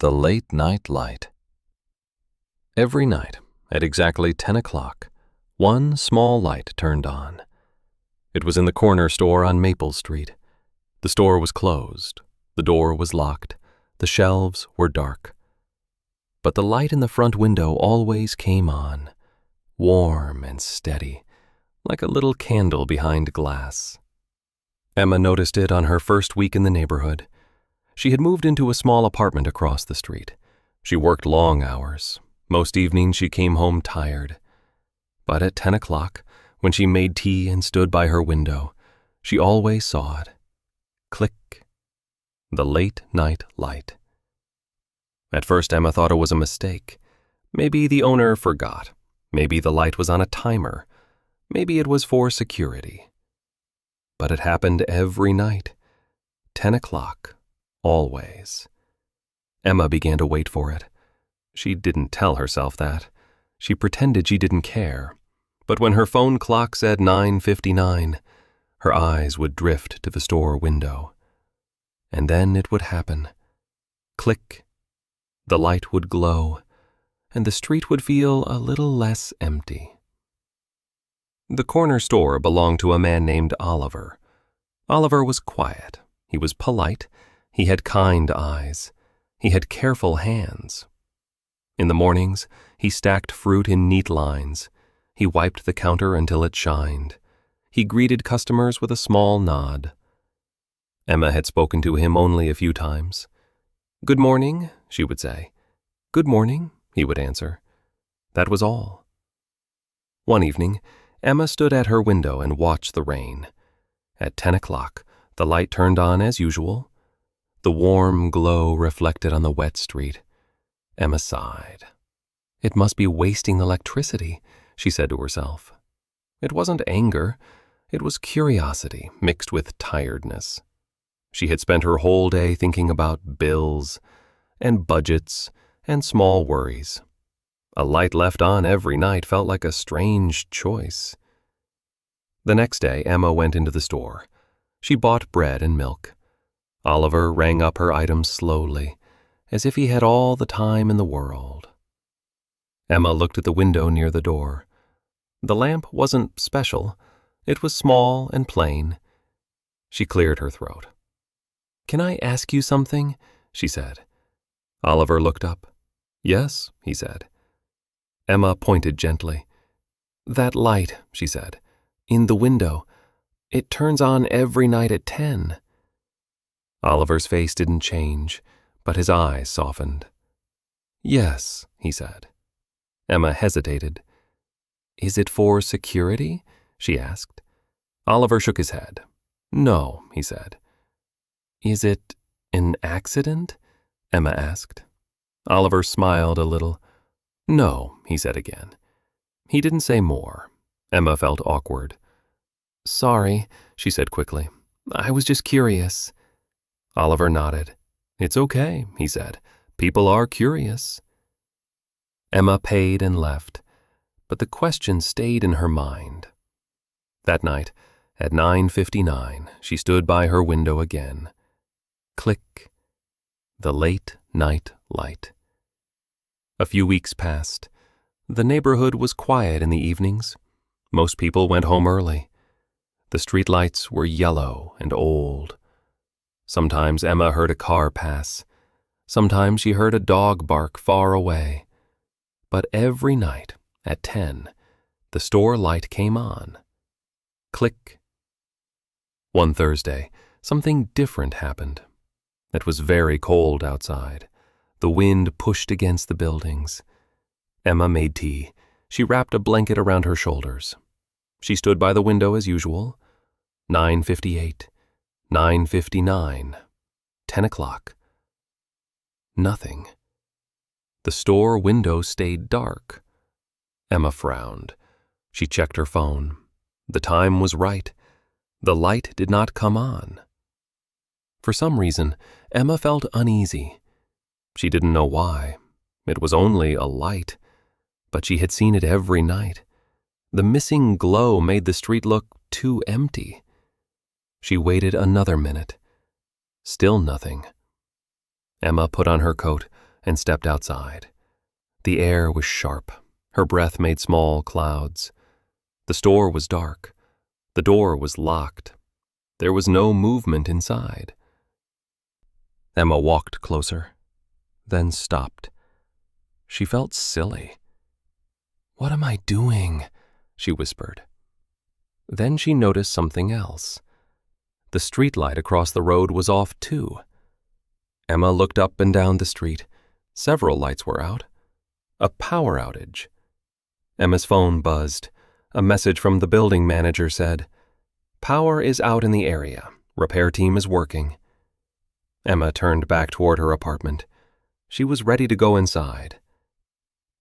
The Late Night Light. Every night, at exactly 10 o'clock, one small light turned on. It was in the corner store on Maple Street. The store was closed. The door was locked. The shelves were dark. But the light in the front window always came on, warm and steady, like a little candle behind glass. Emma noticed it on her first week in the neighborhood. She had moved into a small apartment across the street. She worked long hours. Most evenings she came home tired. But at 10 o'clock, when she made tea and stood by her window, she always saw it. Click. The late night light. At first Emma thought it was a mistake. Maybe the owner forgot. Maybe the light was on a timer. Maybe it was for security. But it happened every night. 10 o'clock. Always. Emma began to wait for it. She didn't tell herself that. She pretended she didn't care. But when her phone clock said 9:59, her eyes would drift to the store window. And then it would happen. Click. The light would glow, and the street would feel a little less empty. The corner store belonged to a man named Oliver. Oliver was quiet. He was polite. He had kind eyes. He had careful hands. In the mornings, he stacked fruit in neat lines. He wiped the counter until it shined. He greeted customers with a small nod. Emma had spoken to him only a few times. "Good morning," she would say. "Good morning," he would answer. That was all. One evening, Emma stood at her window and watched the rain. At 10 o'clock, the light turned on as usual. The warm glow reflected on the wet street. Emma sighed. It must be wasting electricity, she said to herself. It wasn't anger. It was curiosity mixed with tiredness. She had spent her whole day thinking about bills and budgets and small worries. A light left on every night felt like a strange choice. The next day, Emma went into the store. She bought bread and milk. Oliver rang up her items slowly, as if he had all the time in the world. Emma looked at the window near the door. The lamp wasn't special. It was small and plain. She cleared her throat. "Can I ask you something?" she said. Oliver looked up. "Yes," he said. Emma pointed gently. "That light," she said, "in the window, it turns on every night at 10. Oliver's face didn't change, but his eyes softened. "Yes," he said. Emma hesitated. "Is it for security?" she asked. Oliver shook his head. "No," he said. "Is it an accident?" Emma asked. Oliver smiled a little. "No," he said again. He didn't say more. Emma felt awkward. "Sorry," she said quickly. "I was just curious." Oliver nodded. "It's okay," he said. "People are curious." Emma paid and left, but the question stayed in her mind. That night, at 9:59, she stood by her window again. Click. The late night light. A few weeks passed. The neighborhood was quiet in the evenings. Most people went home early. The streetlights were yellow and old. Sometimes Emma heard a car pass. Sometimes she heard a dog bark far away. But every night, at 10, the store light came on. Click. One Thursday, something different happened. It was very cold outside. The wind pushed against the buildings. Emma made tea. She wrapped a blanket around her shoulders. She stood by the window as usual. 9:58, 9:59, 10 o'clock. Nothing. The store window stayed dark. Emma frowned. She checked her phone. The time was right. The light did not come on. For some reason, Emma felt uneasy. She didn't know why. It was only a light, but she had seen it every night. The missing glow made the street look too empty. She waited another minute. Still nothing. Emma put on her coat and stepped outside. The air was sharp. Her breath made small clouds. The store was dark. The door was locked. There was no movement inside. Emma walked closer, then stopped. She felt silly. "What am I doing?" she whispered. Then she noticed something else. The streetlight across the road was off too. Emma looked up and down the street. Several lights were out. A power outage. Emma's phone buzzed. A message from the building manager said, "Power is out in the area. Repair team is working." Emma turned back toward her apartment. She was ready to go inside.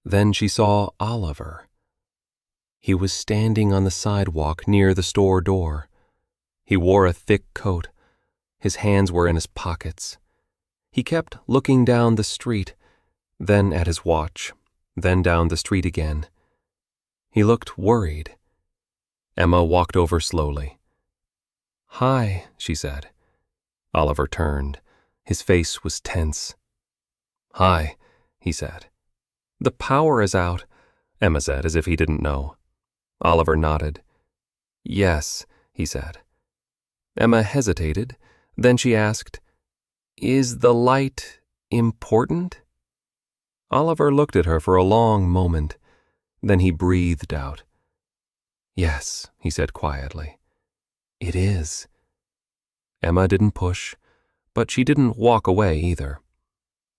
Then she saw Oliver. He was standing on the sidewalk near the store door. He wore a thick coat. His hands were in his pockets. He kept looking down the street, then at his watch, then down the street again. He looked worried. Emma walked over slowly. "Hi," she said. Oliver turned. His face was tense. "Hi," he said. "The power is out," Emma said, as if he didn't know. Oliver nodded. "Yes," he said. Emma hesitated. Then she asked, "Is the light important?" Oliver looked at her for a long moment. Then he breathed out. "Yes," he said quietly. "It is." Emma didn't push, but she didn't walk away either.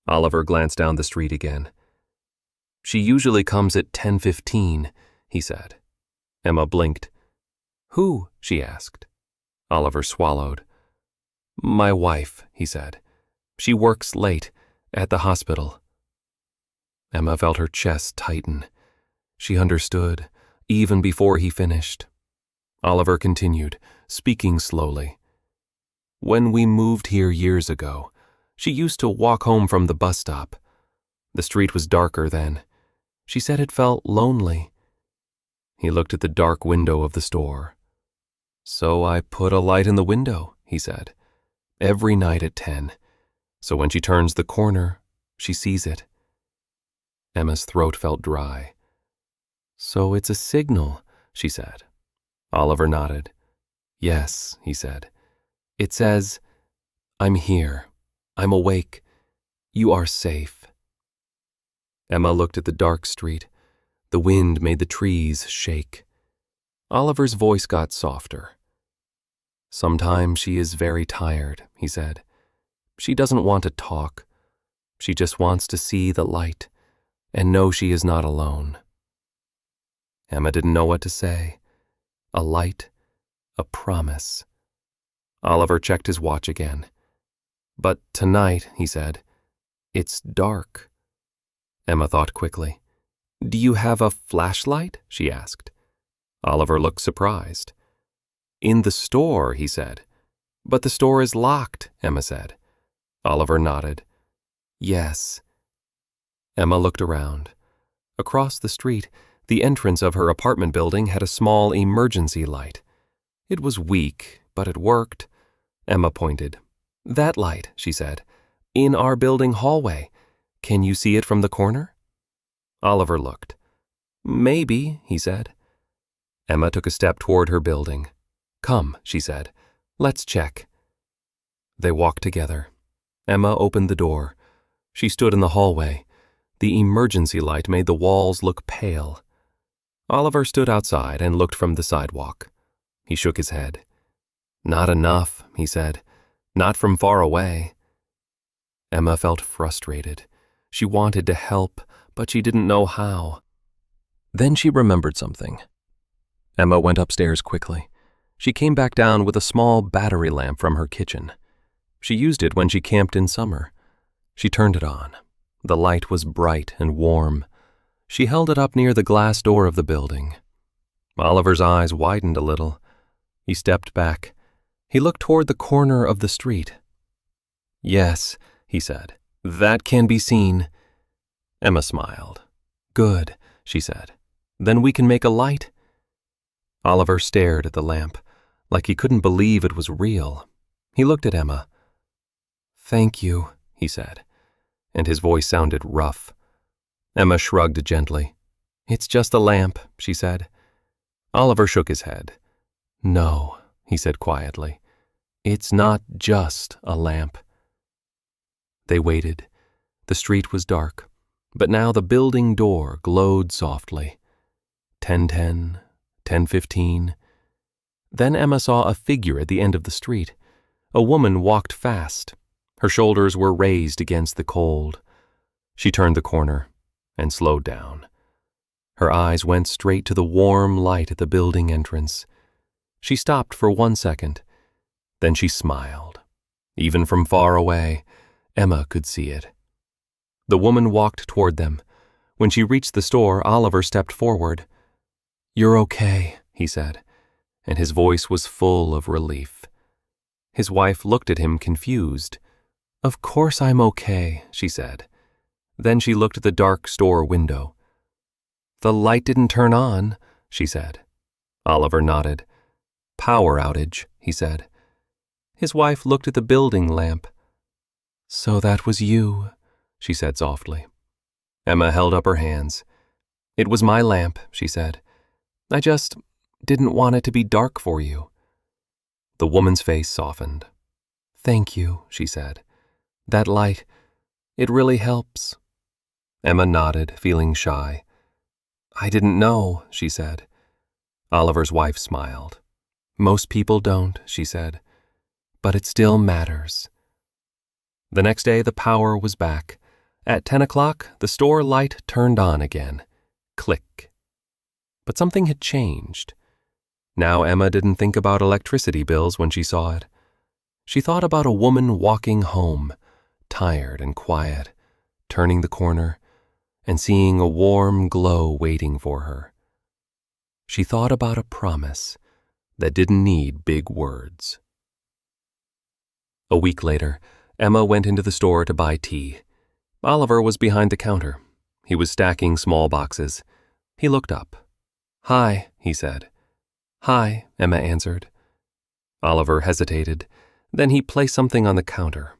Oliver glanced down the street again. "She usually comes at 10:15, he said. Emma blinked. "Who?" she asked. Oliver swallowed. "My wife," he said. "She works late, at the hospital." Emma felt her chest tighten. She understood, even before he finished. Oliver continued, speaking slowly. "When we moved here years ago, she used to walk home from the bus stop. The street was darker then. She said it felt lonely." He looked at the dark window of the store. "So I put a light in the window," he said, "every night at 10. So when she turns the corner, she sees it." Emma's throat felt dry. "So it's a signal," she said. Oliver nodded. "Yes," he said. "It says, 'I'm here. I'm awake. You are safe.'" Emma looked at the dark street. The wind made the trees shake. Oliver's voice got softer. "Sometimes she is very tired," he said. "She doesn't want to talk. She just wants to see the light and know she is not alone." Emma didn't know what to say. A light, a promise. Oliver checked his watch again. "But tonight," he said, "it's dark." Emma thought quickly. "Do you have a flashlight?" she asked. Oliver looked surprised. "In the store," he said. "But the store is locked," Emma said. Oliver nodded. "Yes." Emma looked around. Across the street, the entrance of her apartment building had a small emergency light. It was weak, but it worked. Emma pointed. "That light," she said. "In our building hallway. Can you see it from the corner?" Oliver looked. "Maybe," he said. Emma took a step toward her building. "Come," she said. "Let's check." They walked together. Emma opened the door. She stood in the hallway. The emergency light made the walls look pale. Oliver stood outside and looked from the sidewalk. He shook his head. "Not enough," he said. "Not from far away." Emma felt frustrated. She wanted to help, but she didn't know how. Then she remembered something. Emma went upstairs quickly. She came back down with a small battery lamp from her kitchen. She used it when she camped in summer. She turned it on. The light was bright and warm. She held it up near the glass door of the building. Oliver's eyes widened a little. He stepped back. He looked toward the corner of the street. "Yes," he said, "that can be seen." Emma smiled. "Good," she said. "Then we can make a light." Oliver stared at the lamp, like he couldn't believe it was real. He looked at Emma. "Thank you," he said. and his voice sounded rough. Emma shrugged gently. "It's just a lamp," she said. Oliver shook his head. "No," he said quietly. "It's not just a lamp." They waited. The street was dark, but now the building door glowed softly. 10:10, 10:15. Then Emma saw a figure at the end of the street. A woman walked fast. Her shoulders were raised against the cold. She turned the corner and slowed down. Her eyes went straight to the warm light at the building entrance. She stopped for 1 second. Then she smiled. Even from far away, Emma could see it. The woman walked toward them. When she reached the store, Oliver stepped forward. "You're okay," he said, and his voice was full of relief. His wife looked at him confused. "Of course I'm okay," she said. Then she looked at the dark store window. "The light didn't turn on," she said. Oliver nodded. "Power outage," he said. His wife looked at the building lamp. "So that was you," she said softly. Emma held up her hands. "It was my lamp," she said. "I just didn't want it to be dark for you." The woman's face softened. "Thank you," she said. "That light, it really helps." Emma nodded, feeling shy. "I didn't know," she said. Oliver's wife smiled. "Most people don't," she said. "But it still matters." The next day the power was back. At 10 o'clock, the store light turned on again. Click. But something had changed. Now Emma didn't think about electricity bills when she saw it. She thought about a woman walking home, tired and quiet, turning the corner, and seeing a warm glow waiting for her. She thought about a promise that didn't need big words. A week later, Emma went into the store to buy tea. Oliver was behind the counter. He was stacking small boxes. He looked up. "Hi," he said. "Hi," Emma answered. Oliver hesitated. Then he placed something on the counter.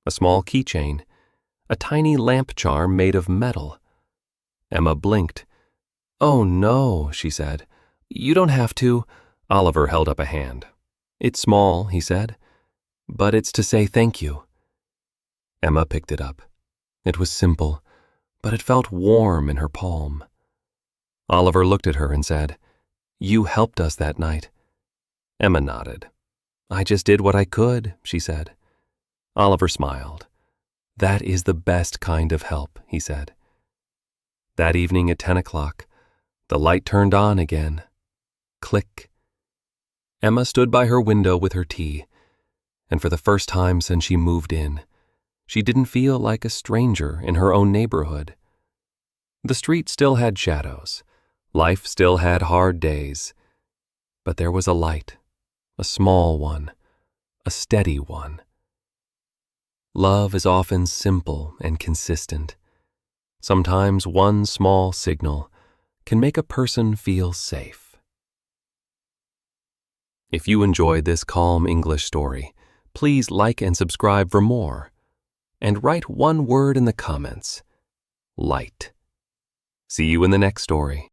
A small keychain. A tiny lamp charm made of metal. Emma blinked. "Oh no," she said. "You don't have to." Oliver held up a hand. "It's small," he said, "but it's to say thank you." Emma picked it up. It was simple, but it felt warm in her palm. Oliver looked at her and said, "You helped us that night." Emma nodded. "I just did what I could," she said. Oliver smiled. "That is the best kind of help," he said. That evening at 10 o'clock, the light turned on again. Click. Emma stood by her window with her tea, and for the first time since she moved in, she didn't feel like a stranger in her own neighborhood. The street still had shadows. Life still had hard days. But there was a light, a small one, a steady one. Love is often simple and consistent. Sometimes one small signal can make a person feel safe. If you enjoyed this calm English story, please like and subscribe for more. And write one word in the comments: light. See you in the next story.